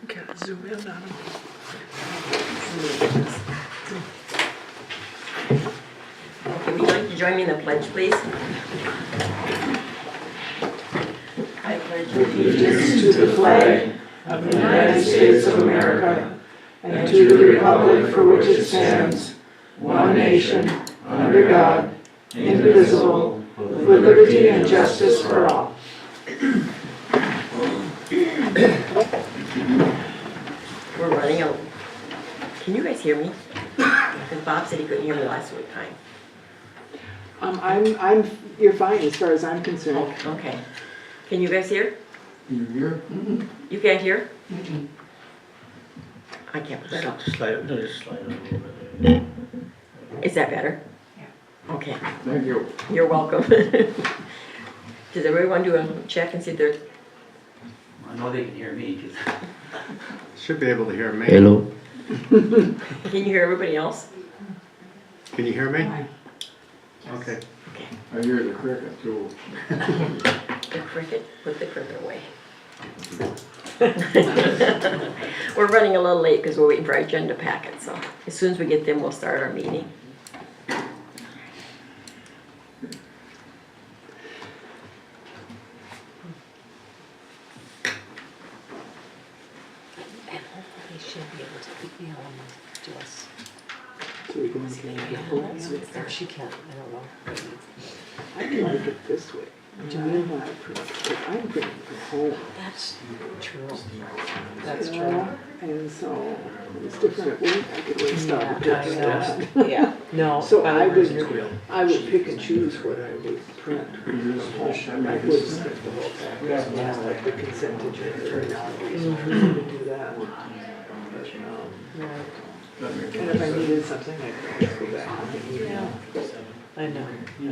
Gotta zoom in on them. Okay, would you like to join me in the pledge, please? I pledge Allegiance to the flag of the United States of America and to the republic for which it stands, one nation, under God, indivisible, with liberty and justice for all. We're running out. Can you guys hear me? Because Bob said he couldn't hear me last week time. You're fine as far as I'm concerned. Okay. Can you guys hear? You hear? You can't hear? I can't put that up. Just slide it a little bit. Is that better? Yeah. Okay. Thank you. You're welcome. Does everyone do a check and see if they're... I know they can hear me, 'cause Should be able to hear me. Hello. Can you hear everybody else? Can you hear me? Okay. Okay. I hear the cricket too. The cricket, put the cricket away. We're running a little late because we're waiting for our agenda packet, so as soon as we get them, we'll start our meeting. They should be able to email them to us. So we can make Or she can't, I don't know. I can make it this way. I'm not printing, but I'm printing from home. That's true. That's you true. know? And so it's different at work. I could always stop and Yeah, pick I stuff. know. Yeah, no. So but I would pick and choose what I would print from home. I wouldn't print the whole package, just like the consent agenda or not. I would do that. Right. And if I needed something, I could always go back and email. I know. You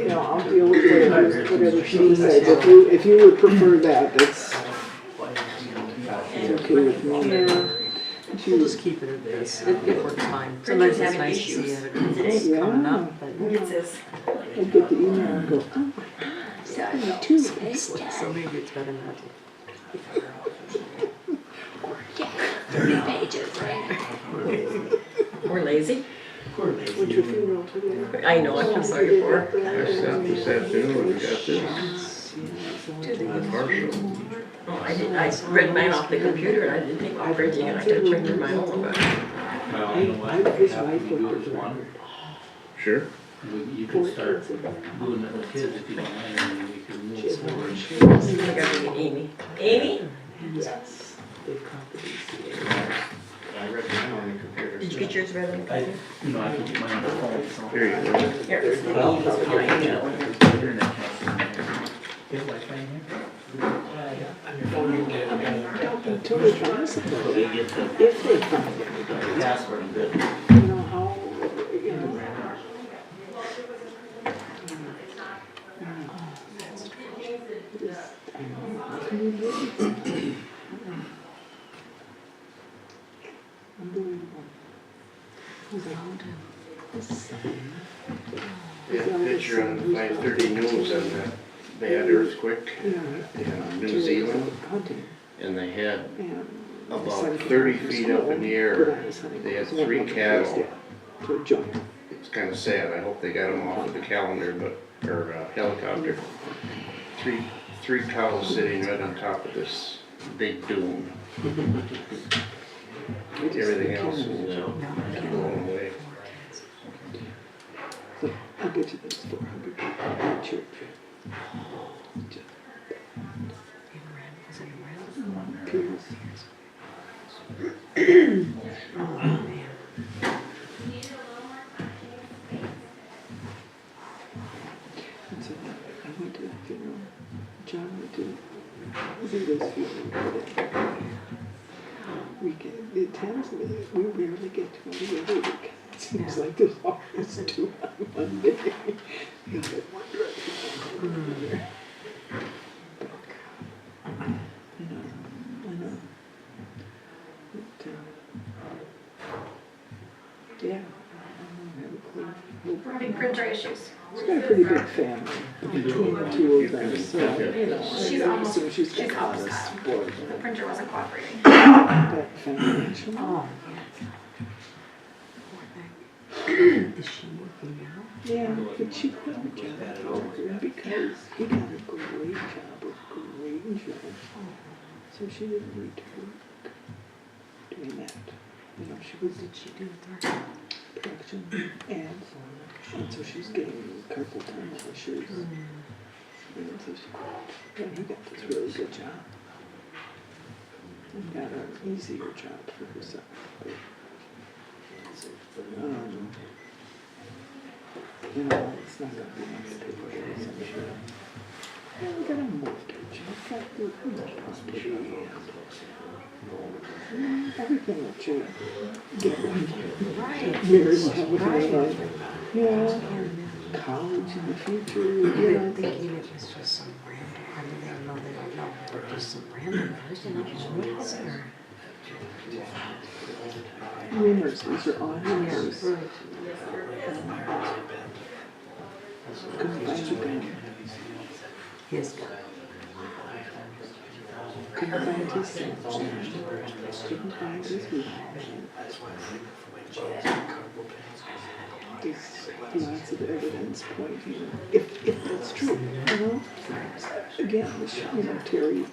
know, I'll deal with whatever she decides. If you would prefer that, it's okay with me. We'll just keep it at this. It works fine. Sometimes it's nice to see it coming up, but It says, I get the email and go, oh my God, sorry, too late. so maybe it's better not to. 30 pages, right? we're lazy. Went to a funeral today. I know, I feel sorry for her. I sat this afternoon, we got this. The partial. Oh, I read mine off the computer and I didn't think about printing it. I could have printed mine over, but His wife looked at one. Sure. you could start doing it with kids if you don't mind, and we could move forward. I gotta get Amy. Amy, Yes. They've copied I read mine on the computer. did you get yours read on the I, computer? you know, I can get mine on the phone, so. Here you go. Here, it's the Well, Amy's with mine. internet connection. Get Wi-Fi in here? Until they find somebody, They get the if they find anybody, password and good. you know, how, you know. Unbelievable. Yeah, picture on the 5:30 news on that bad earthquake in New Zealand. Hunting. And they had And about my son came 30 home from feet school, up in the put air. on his hunting They had boots, went 3 up to cattle. his dad For a jump. It's kind of sad. I hope they got them off of the calendar, or helicopter. Three cows sitting right on top of this big dune. Everything else is blown away. So I'll get you those 400 people. Sure. Peers. And so I went to the funeral. John went to Zita's funeral. It tends to be, we rarely get 20 every week. It seems like there's always 2 on one day. You get one direction, one another. I know. But, yeah, I don't have a clue. We're having printer issues. She's got a pretty big family between the two of them, so, you know, She's I almost- assume she's got she's a lot of almost support. The printer wasn't cooperating. That financial. Oh, is she working now? Yeah, but she quit her job at Kroger because he got a great job with Granger. So she didn't return doing that. You know, she was What did she do with her? production ads, and so she's getting carpal tunnel issues. And so she quit. And he got this really good job. And got an easier job for herself. But, you know, it's not gonna be enough to pay for bills, I'm sure. Yeah, we got a mortgage, I've got the property, and everything that you get when you Right. marry and have a family. Yeah, college in the future, you They're know. thinking it was just some random, I mean, they don't know, but just some random person that just went there. Rumors, these are all rumors. Right. Couldn't find the gun, His guy. couldn't find his son, couldn't find his weed. There's lots of evidence pointing, if that's true, you know? Again, you know, Terry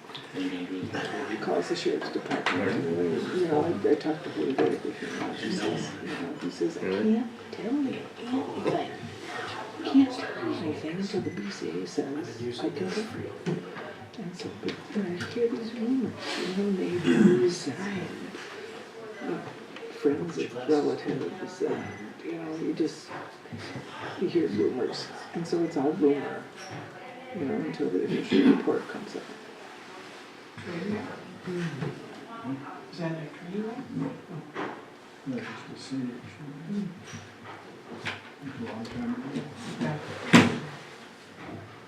calls the sheriff's department, and, you know, I talked to her very briefly, and she says, you know, he says, I can't tell you anything. Can't tell you anything until the BCA says I got it. And so, but when I hear these rumors, you know, neighbors and, you know, friends of relatives, and, you know, you hear rumors. And so it's all rumor, you know, until the official report comes out. Is that a tree? That's just the senior. A long time ago.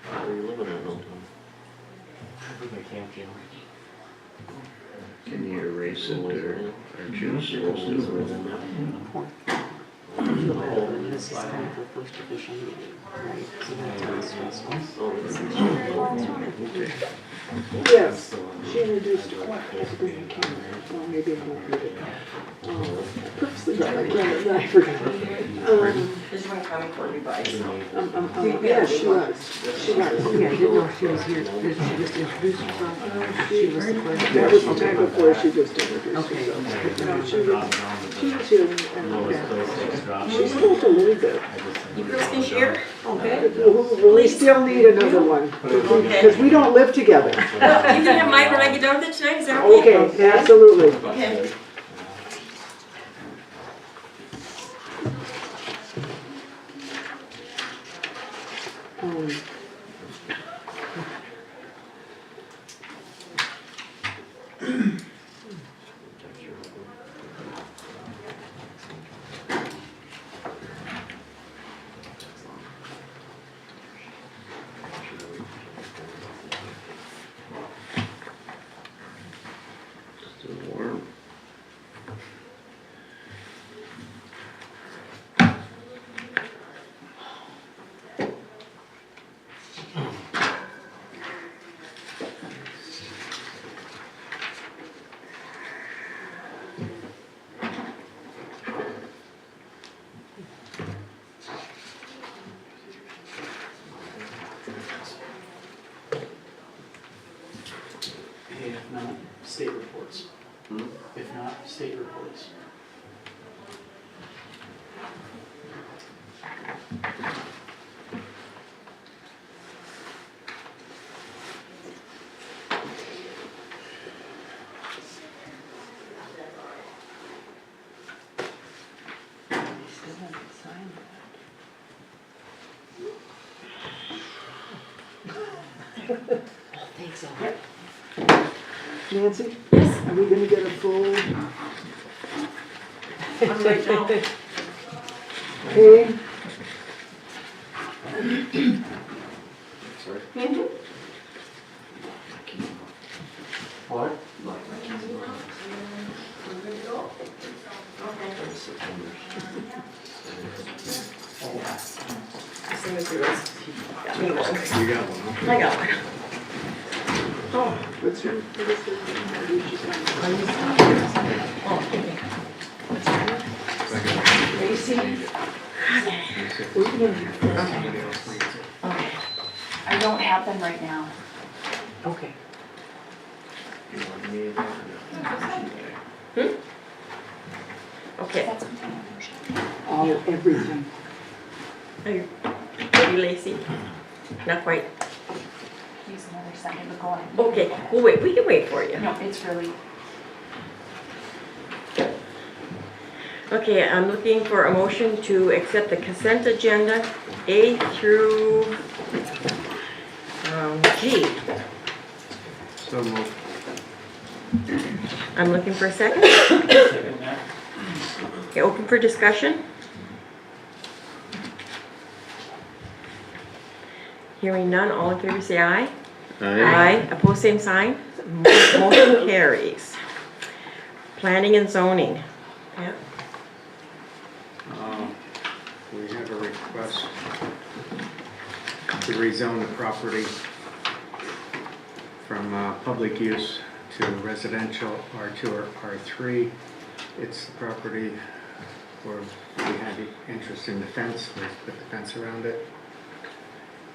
Where are you living at, Milton? I think I can't, you know. Can you erase it or choose? This is kind of her first official meeting, right? So that's stressful. Yes, she introduced what I bring the camera. Well, maybe I won't read it. I purposely got my camera, then I forgot. This one coming for you guys. Yeah, she was. She was. Yeah, I didn't know if she was here, did she just introduce herself? She was the first. That was the time before she just introduced Okay. herself. You know, she was here and she spoke a little bit. You girls can share? Okay. We still need another one, because we don't live together. You can have mine when I get done with it tonight, is that okay? Okay, absolutely. Okay. Still warm. Hey, if not, state reports. If not, state reports. Thanks, Albert. Nancy, Yes, are we gonna get a full, I'm right now. okay? What? Okay. same as yours. Got me one. You got one, huh? I got one. Oh, What's your, what is your, what is your sign? are you oh, okay. Lacy? Somebody else needs it. Okay. I don't have them right now. Okay. You want me to- Okay. That's container motion. All, everything. Are you ready, Lacey? Not quite. Use another second, but go ahead. Okay, we'll wait. We can wait for you. No, it's really, Okay, I'm looking for a motion to accept the consent agenda A through G. So moved. I'm looking for a second. Second that. Okay, open for discussion. Hearing none, all in favor say aye. Aye. Opposed, same sign. Motion carries. Planning and zoning. Yeah. We have a request to rezone the property from public use to residential R2 or R3. It's the property where we had interest in the fence, we put the fence around it.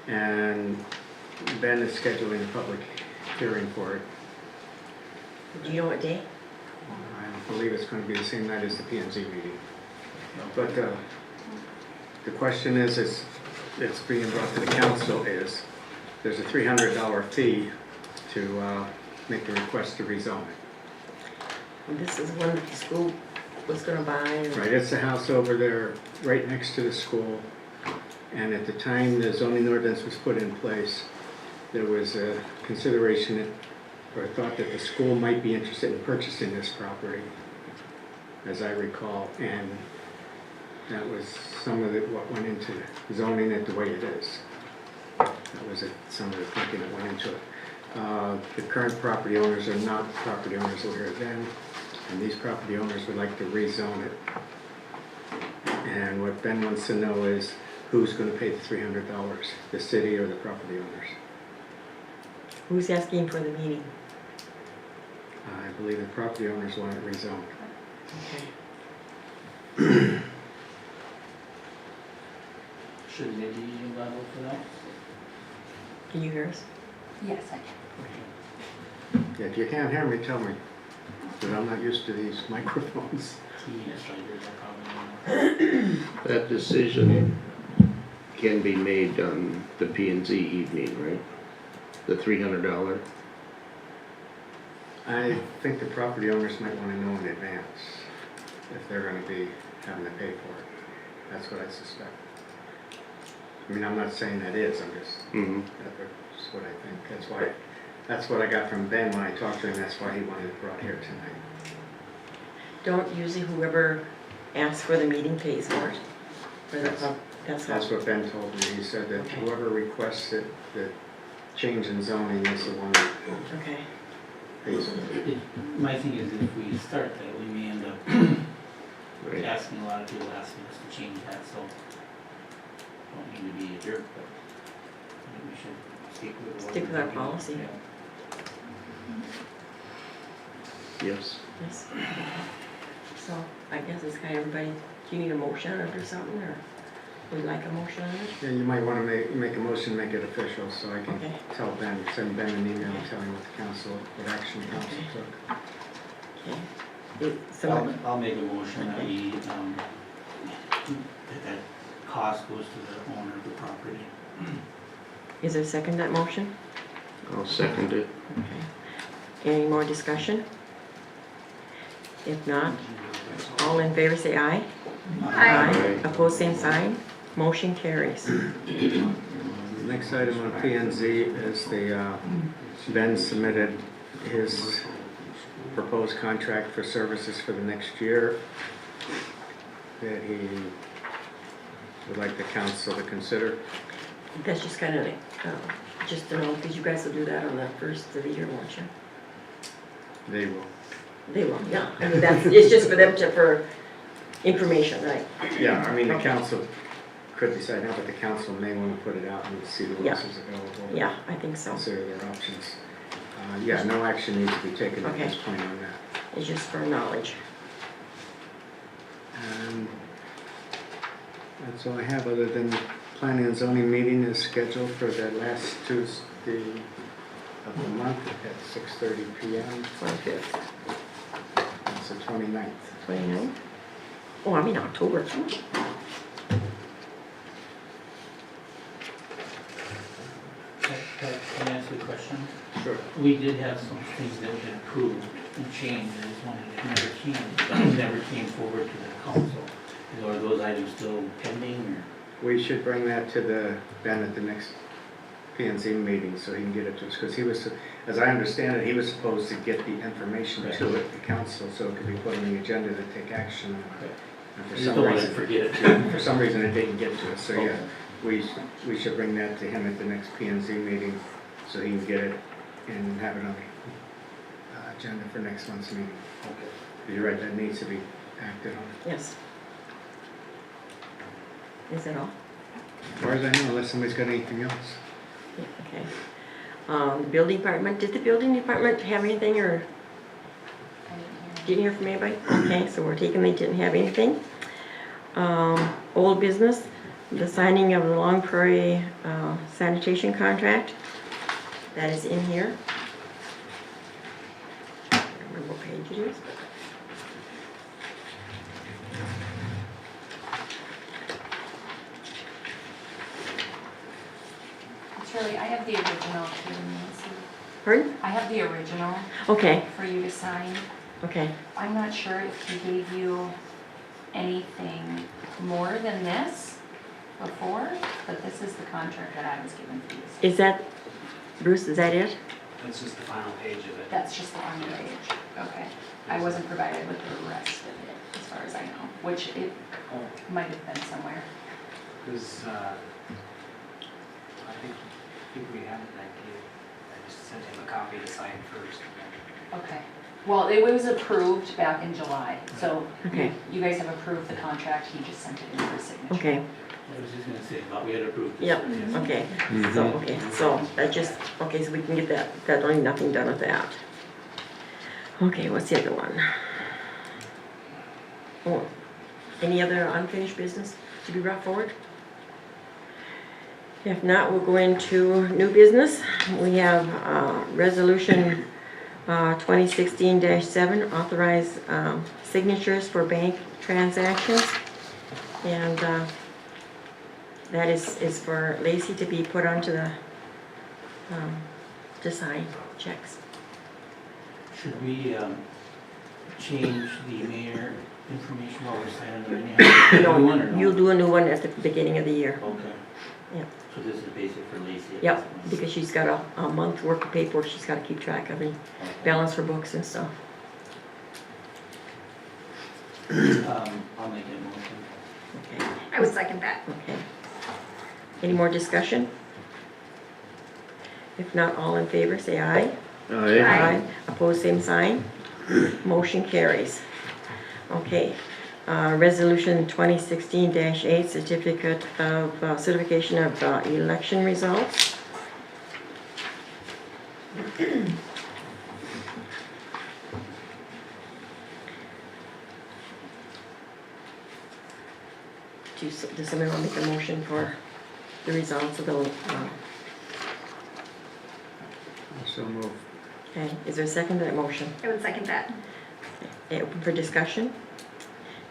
And Ben is scheduling a public hearing for it. Do you know what day? I believe it's going to be the same night as the P&Z meeting. But the question is it's being brought to the council is, there's a $300 fee to make the request to rezone it. This is one that the school was gonna buy. and- Right, it's a house over there, right next to the school. And at the time the zoning ordinance was put in place, there was a consideration or thought that the school might be interested in purchasing this property, as I recall. And that was some of what went into zoning it the way it is. That was some of the thinking that went into it. The current property owners are not property owners that were then, and these property owners would like to rezone it. And what Ben wants to know is who's going to pay the $300, the city or the property owners? Who's asking for the meeting? I believe the property owners want it rezoned. Okay. Should they be liable for that? Can you hear us? yes, I can. Yeah, if you can't hear me, tell me, because I'm not used to these microphones. Teenagers are probably more. That decision can be made on the P and Z evening, right? The $300. I think the property owners might want to know in advance if they're going to be having to pay for it. That's what I suspect. I mean, I'm not saying that is, I'm just, Mm-hmm. that's what I think. That's what I got from Ben when I talked to him, that's why he wanted it brought here tonight. Don't usually whoever asks for the meeting pays for it? For the pub, that's how. That's what Ben told me. He said that Okay. whoever requests it, the change in zoning is the one that Okay. pays for it. My thing is if we start that, we may end up Right. asking a lot of people asking us to change that, so don't mean to be a jerk, but I think we should stick with what Stick with we're our doing. policy. Yeah. Yes. Yes. So I guess it's kind of everybody, do you need a motion or something, or would you like a motion on it? Yeah, you might want to make a motion, make it official, so I can Okay. tell Ben, send Ben an email telling what the council, what action the council took. Okay. Someone, I'll make a motion that we, that cost goes to the owner of the property. is there a second to that motion? I'll second it. Okay. Any more discussion? If not, all in favor say aye. Aye. Opposed, same sign. Motion carries. The next item on P&Z is Ben submitted his proposed contract for services for the next year that he would like the council to consider. That's just kind of like, just to know, because you guys will do that on the first of the year, won't you? They will. They will, yeah. I mean, it's just for them to, for information, right? Yeah, I mean, the council could decide now, but the council may want to put it out and see who Yeah. else is available. Yeah, I think so. Consider their options. Yeah, no action needs to be taken at Okay. this point on that. It's just for knowledge. And that's all I have, other than the planning and zoning meeting is scheduled for the last Tuesday of the month at 6:30 PM. 25th, It's the 29th. 29th. Oh, I mean October. Can I ask you a question? Sure. We did have some things that we had approved and changed, I just wanted to, never came forward to the council. Are those items still pending, or? We should bring that to Ben at the next P and Z meeting so he can get it to us, because he was, as I understand it, he was supposed to get the information to the council so it could be put on the agenda to take action. And I for just some don't want to reason, forget it. for some reason it didn't get to us, so yeah. Okay. We should bring that to him at the next P and Z meeting so he can get it and have it on the agenda for next month's meeting. Okay. You're right, that needs to be acted on. Yes. Is that all? As far as I know, unless somebody's got anything else. Yeah, okay. Building department, did the building department have anything, or didn't hear from anybody? Okay, so we're taking they didn't have anything. Old business, the signing of the Long Prairie sanitation contract. That is in here. I don't remember what page it is, but. Shirley, I have the original too, Nancy. Pardon? I have the original Okay, for you to sign. okay. I'm not sure if he gave you anything more than this before, but this is the contract that I was given for you. Is that, Bruce, is that it? That's just the final page of it. That's just the one page. Okay. I wasn't provided with the rest of it, as far as I know, which it might have been somewhere. Because, I think we have it, I just sent him a copy to sign first. Okay. Well, it was approved back in July, so Okay. you guys have approved the contract, he just sent it in for signature. Okay, I was just gonna say, thought we had approved this. yep, Yes. okay. So that just, okay, so we can get that only nothing done with that. Okay, what's the other one? Oh, any other unfinished business to be brought forward? If not, we'll go into new business. We have resolution 2016-7, authorize signatures for bank transactions. And that is for Lacey to be put onto the, to sign checks. Should we, change the mayor information while we're signing right now? New one or no? You'll do a new one at the beginning of the year. Okay. Yeah. So this is basic for Lacey? at Yep, this point? because she's got a month worth of paperwork she's got to keep track of and Okay. balance her books and stuff. I'll make that motion. Okay, I would second that. okay. Any more discussion? If not, all in favor, say aye. Aye. Opposed, same sign. Motion carries. Okay, resolution 2016-8, certificate of, certification of election results. Does somebody want to make a motion for the results of the, So move. okay, is there a second to that motion? I would second that. Open for discussion?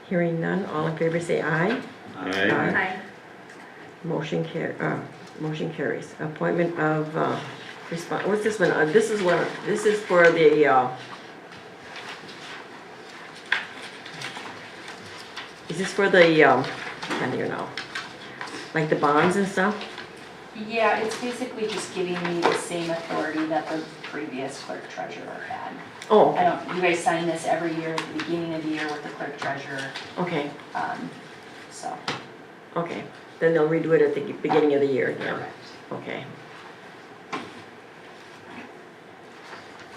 Hearing none, all in favor say aye. Aye. Motion carries. Appointment of, what's this one? This is for the, is this for the, I can't even know, like the bonds and stuff? Yeah, it's basically just giving me the same authority that the previous clerk treasurer had. Oh, You guys sign this every year at the beginning of the year with the clerk treasurer, okay, so. okay. Then they'll redo it at the beginning of the year again. Correct. Okay.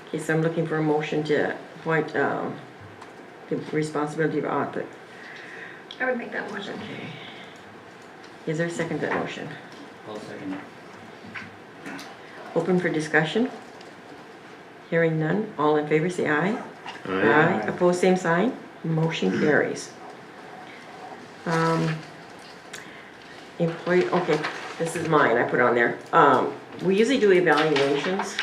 Okay, so I'm looking for a motion to appoint, the responsibility of author. I would make that motion. Okay. Is there a second to that motion? I'll second it. Open for discussion? Hearing none, all in favor say aye. Aye. Opposed, same sign. Motion carries. Employee, okay, this is mine, I put on there. We usually do evaluations,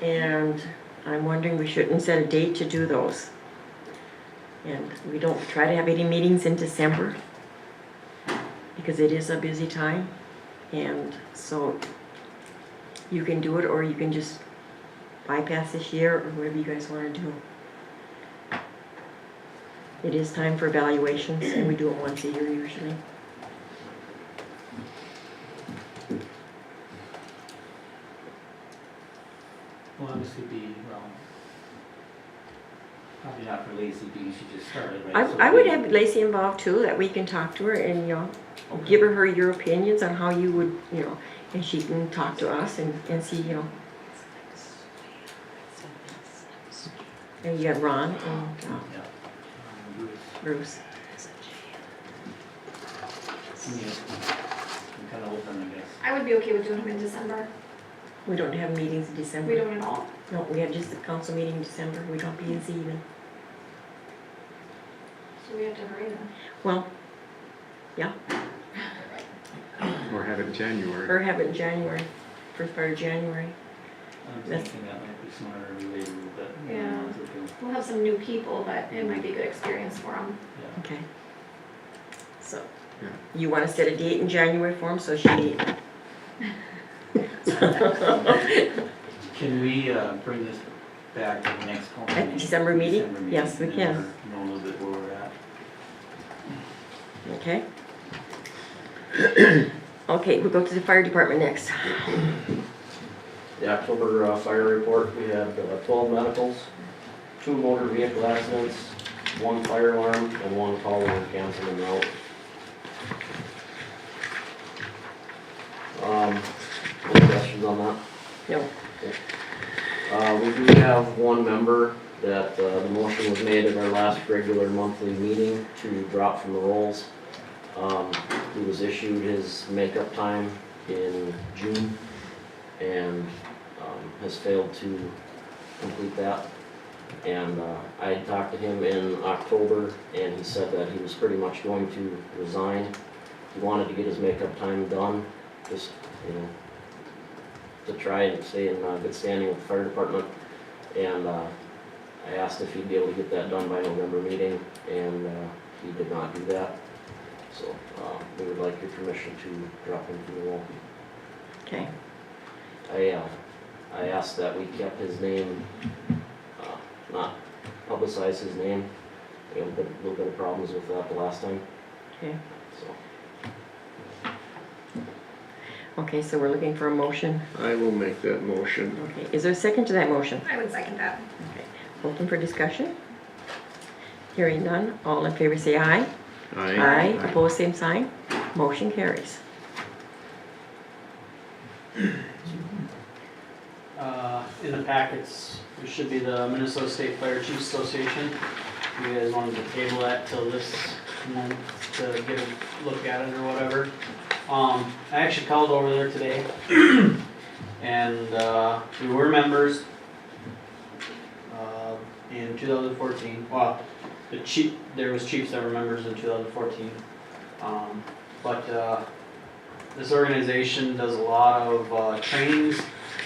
and I'm wondering we shouldn't set a date to do those. And we don't try to have any meetings in December, because it is a busy time. And so you can do it, or you can just bypass this year, or whatever you guys want to do. It is time for evaluations, and we do it once a year usually. Well, obviously probably not for Lacey because she just started, right? So I would we- have Lacey involved too, that we can talk to her and, give her your opinions on how you would, and she can talk to us and see, And you got Ron and Yeah. Bruce. Yeah. I'm kind of open, I guess. I would be okay with doing them in December. We don't have meetings in December. We don't at all. No, we have just the council meeting in December. We don't P and Z even. So we have to hurry then. Well, yeah, Or have it in January. or have it in January, first part of January. I'm That's- thinking that might be smarter to wait a little bit. Yeah. We'll have some new people, but it might be a good experience for them. Yeah. Okay. So, Yeah. you want to set a date in January for him, so she... Can we bring this back to the next council At meeting? December meeting? December Yes, we and can. then know a little bit where we're at. Okay. Okay, we'll go to the fire department next. The October fire report, we had 12 medicals, 2 motor vehicle accidents, 1 fire alarm, and 1 call over canceling route. Any questions on that? No. We do have 1 member that the motion was made at our last regular monthly meeting to drop from the rolls. He was issued his makeup time in June and has failed to complete that. And I had talked to him in October, and he said that he was pretty much going to resign. He wanted to get his makeup time done, just, to try and stay in good standing with the fire department. And I asked if he'd be able to get that done by November meeting, and he did not do that. So we would like your permission to drop him from the roll. Okay. I asked that we kept his name, not publicize his name. We had a little bit of problems with that the last time, Okay. so. Okay, so we're looking for a motion. I will make that motion. Okay, is there a second to that motion? I would second that. Okay. Open for discussion? Hearing none, all in favor say aye. Aye. Opposed, same sign. Motion carries. In the packets, there should be the Minnesota State Fire Chiefs Association. You guys wanted to table that till this month to get a look at it or whatever. I actually called over there today, and we were members in 2014. Well, there was chiefs that were members in 2014, but this organization does a lot of trainings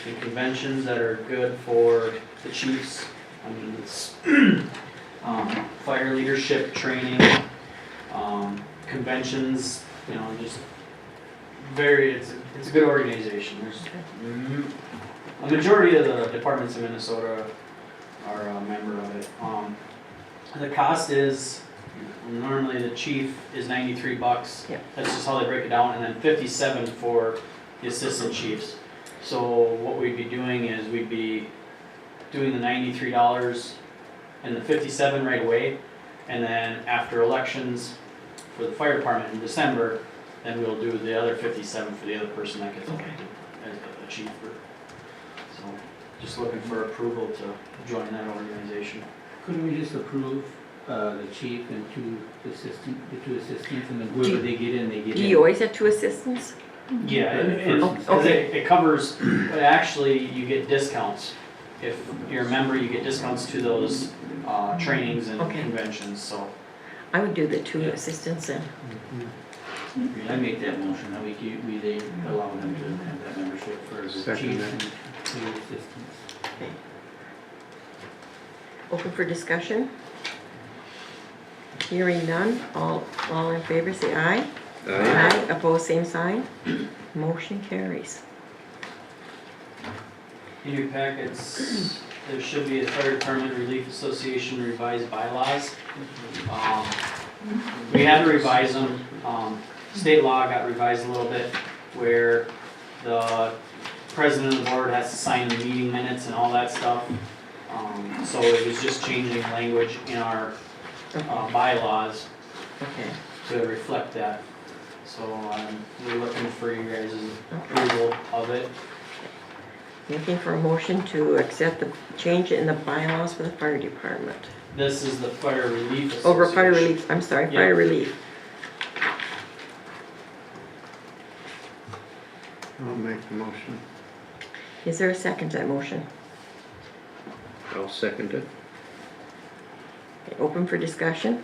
and conventions that are good for the chiefs. I mean, it's fire leadership training, conventions, just it's a good organization. There's a majority of the departments in Minnesota are a member of it. The cost is, normally the chief is $93. Yep. That's just how they break it down, and then $57 for the assistant chiefs. So what we'd be doing is we'd be doing the $93 and the $57 right away, and then after elections for the fire department in December, then we'll do the other $57 for the other person that gets elected as a chief. So just looking for approval to join that organization. Couldn't we just approve the chief and the two assistants, and then whoever they get in, they get in. Do you always have two assistants? Yeah, Oh, because it covers, but actually you get discounts. If you're a member, you get discounts to those trainings and Okay. conventions, so. I would do the two assistants then. I make that motion, that they allow them to have that membership for the Second chief that. and two assistants. Okay. Open for discussion? Hearing none, all in favor say aye. Aye. Opposed, same sign. Motion carries. In your packets, there should be a Fire Department Relief Association revised bylaws. We had to revise them. State law got revised a little bit where the president of the board has to sign the meeting minutes and all that stuff. So it was just changing language in our bylaws Okay. to reflect that. So we're looking for you guys' approval of it. Looking for a motion to accept the change in the bylaws for the fire department. This is the Fire Relief Association. Over fire relief, I'm sorry, fire Yeah. relief. I'll make the motion. Is there a second to that motion? I'll second it. Okay, open for discussion?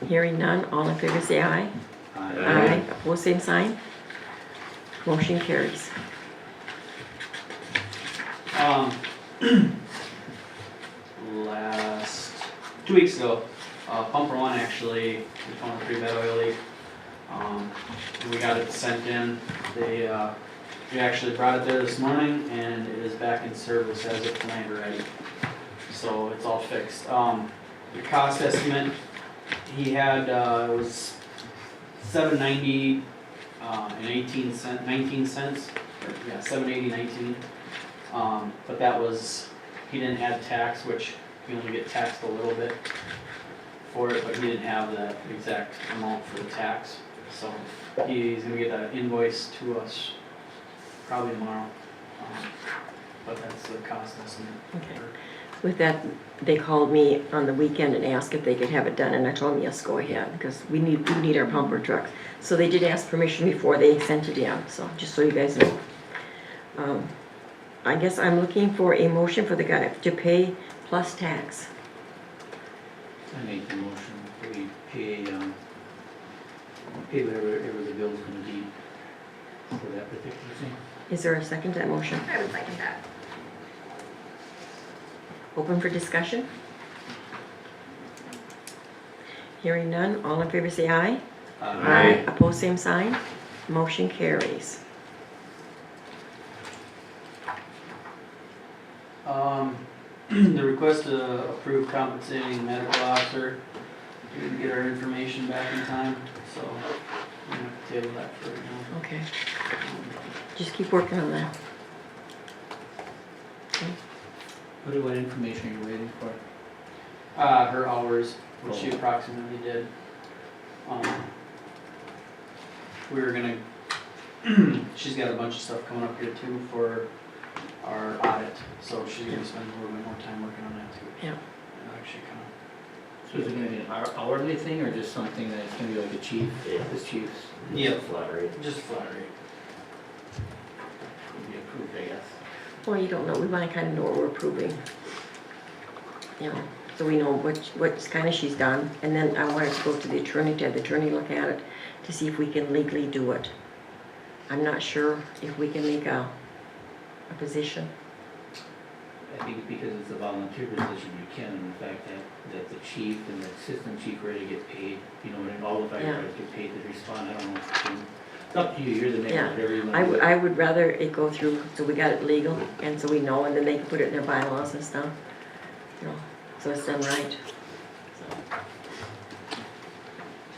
Hearing none, all in favor say aye. Aye. Opposed, same sign. Motion carries. Last 2 weeks ago, pumper one actually, we found a pretty bad oil leak. We got it sent in. We actually brought it there this morning and it is back in service as of tonight already. So it's all fixed. The cost estimate, he had, was $7.90 and 19 cents. Or, yeah, $7.80, 19. But that was, he didn't add tax, which you only get taxed a little bit for it, but he didn't have the exact amount for the tax. So he's gonna get that invoice to us probably tomorrow. But that's the cost estimate. Okay. With that, they called me on the weekend and asked if they could have it done, and I told them, yes, go ahead, because we need our pumper trucks. So they did ask permission before they sent it in, so just so you guys know. I guess I'm looking for a motion for the guy to pay plus tax. I make the motion that we pay whatever the bill's gonna be for that particular thing. Is there a second to that motion? I would like that. Open for discussion? Hearing none, all in favor say aye. Aye. Opposed, same sign. Motion carries. The request to approve compensating medical officer, we didn't get our information back in time, so we're gonna have to table that for right now. Okay. Just keep working on that. What information are you waiting for? Her hours, which she approximately did. We were gonna, she's got a bunch of stuff coming up here too for our audit, so she's gonna spend a little bit more time working on that too. Yeah. And actually kind So is it gonna be an hourly thing, or just something that's gonna be like a chief, Yeah. this chief's, Yeah. Flat rate. of, just flat rate. will be approved, I guess? Well, you don't know, we wanna kinda know what we're approving. You know, so we know what kind of she's done, and then I want to go to the attorney, to have the attorney look at it, to see if we can legally do it. I'm not sure if we can make a position. I think because it's a volunteer position, you can, and the fact that the chief and the assistant chief already get paid, you know, and all the firefighters get paid to respond, I don't know. It's up to you, you're the mayor, Yeah. whatever you want to do. I would rather it go through, so we got it legal, and so we know, and then they can put it in their bylaws and stuff. You know, so it's done right.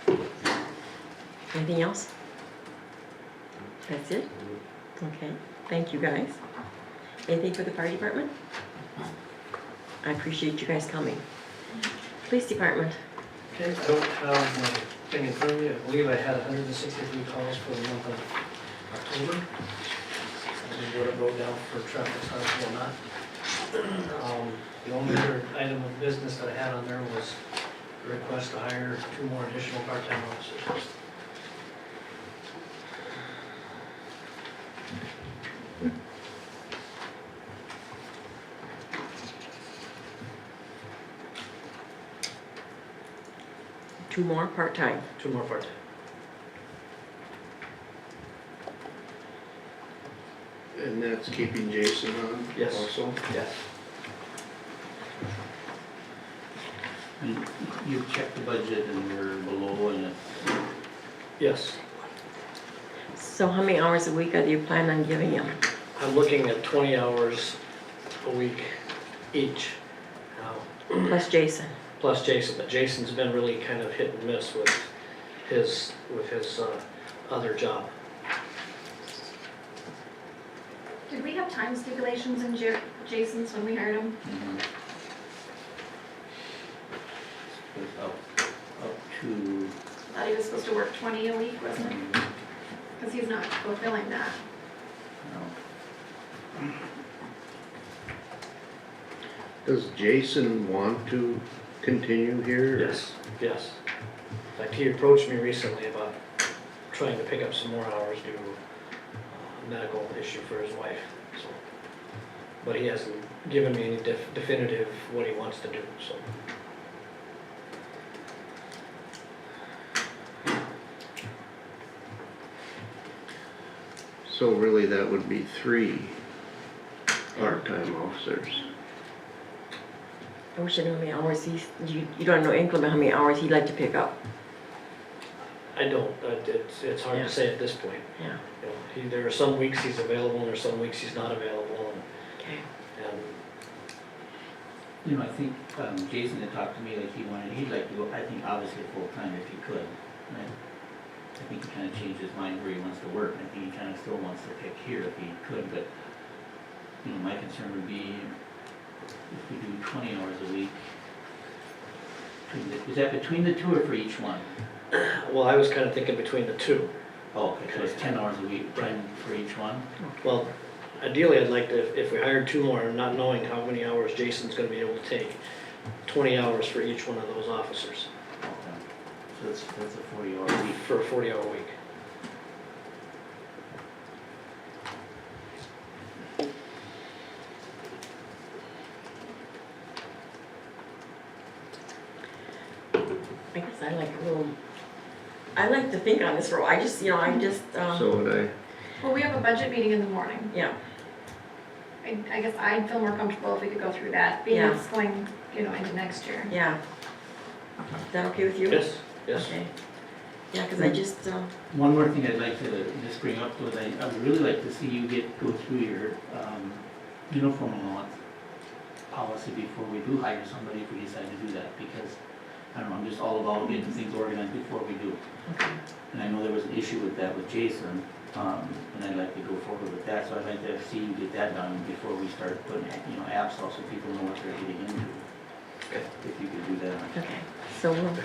So. Anything else? That's it? Okay, thank you guys. Anything for the fire department? I appreciate you guys coming. Police department, Okay, I don't have my thing in front of me. I believe I had 163 calls for the month of October. I didn't know what it wrote down for traffic stops and whatnot. The only other item of business that I had on there was a request to hire 2 more additional part-time officers. Two more part-time. 2 more part-time. And that's keeping Jason on Yes. also? Yes. And you checked the budget and we're below and it's, Yes. So how many hours a week are you planning on giving him? I'm looking at 20 hours a week each now, Plus Jason? plus Jason, but Jason's been really kind of hit and miss with his other job. Did we have time stipulations in Jason's when we hired him? it's up to, Thought he was supposed to work 20 a week, wasn't it? Because he's not fulfilling that. no. Does Jason want to continue here? or- Yes. In fact, he approached me recently about trying to pick up some more hours due to a medical issue for his wife, so. But he hasn't given me any definitive what he wants to do, so. So really, that would be 3 part-time officers. I wish I knew how many hours you don't know inclement how many hours he'd like to pick up. I don't, it's hard Yeah. to say at this point. Yeah. You know, there are some weeks he's available and there are some weeks he's not available Okay. and You know, I think, Jason had talked to me like he'd like to go, I think obviously full-time if he could. Right? I think he kind of changed his mind where he wants to work, and I think he kind of still wants to pick here if he could, but, you know, my concern would be if we do 20 hours a week, is that between the 2 or for each one? well, I was kind of thinking between the 2. Oh, okay, so it's 10 hours a week, 10 for each one? Well, ideally, I'd like to, if we hired 2 more, not knowing how many hours Jason's gonna be able to take, 20 hours for each one of those officers Okay. So that's a 40-hour week. for a 40-hour week. I guess I like to think on this role. I just, So would I. Well, we have a budget meeting in the morning. yeah. I guess I'd feel more comfortable if we could go through that, being Yeah. it's going, into next year. Yeah. Is that okay with you? Yes. Okay. Yeah, because I just, One more thing I'd like to just bring up was I would really like to see you go through your uniform allowance policy before we do hire somebody if we decide to do that, because, I don't know, I'm just all about getting things organized before we do. okay. And I know there was an issue with that with Jason, and I'd like to go forward with that, so I'd like to see you get that done before we start putting, apps out so people know what they're getting into. Okay. If you could do that. Okay, so we'll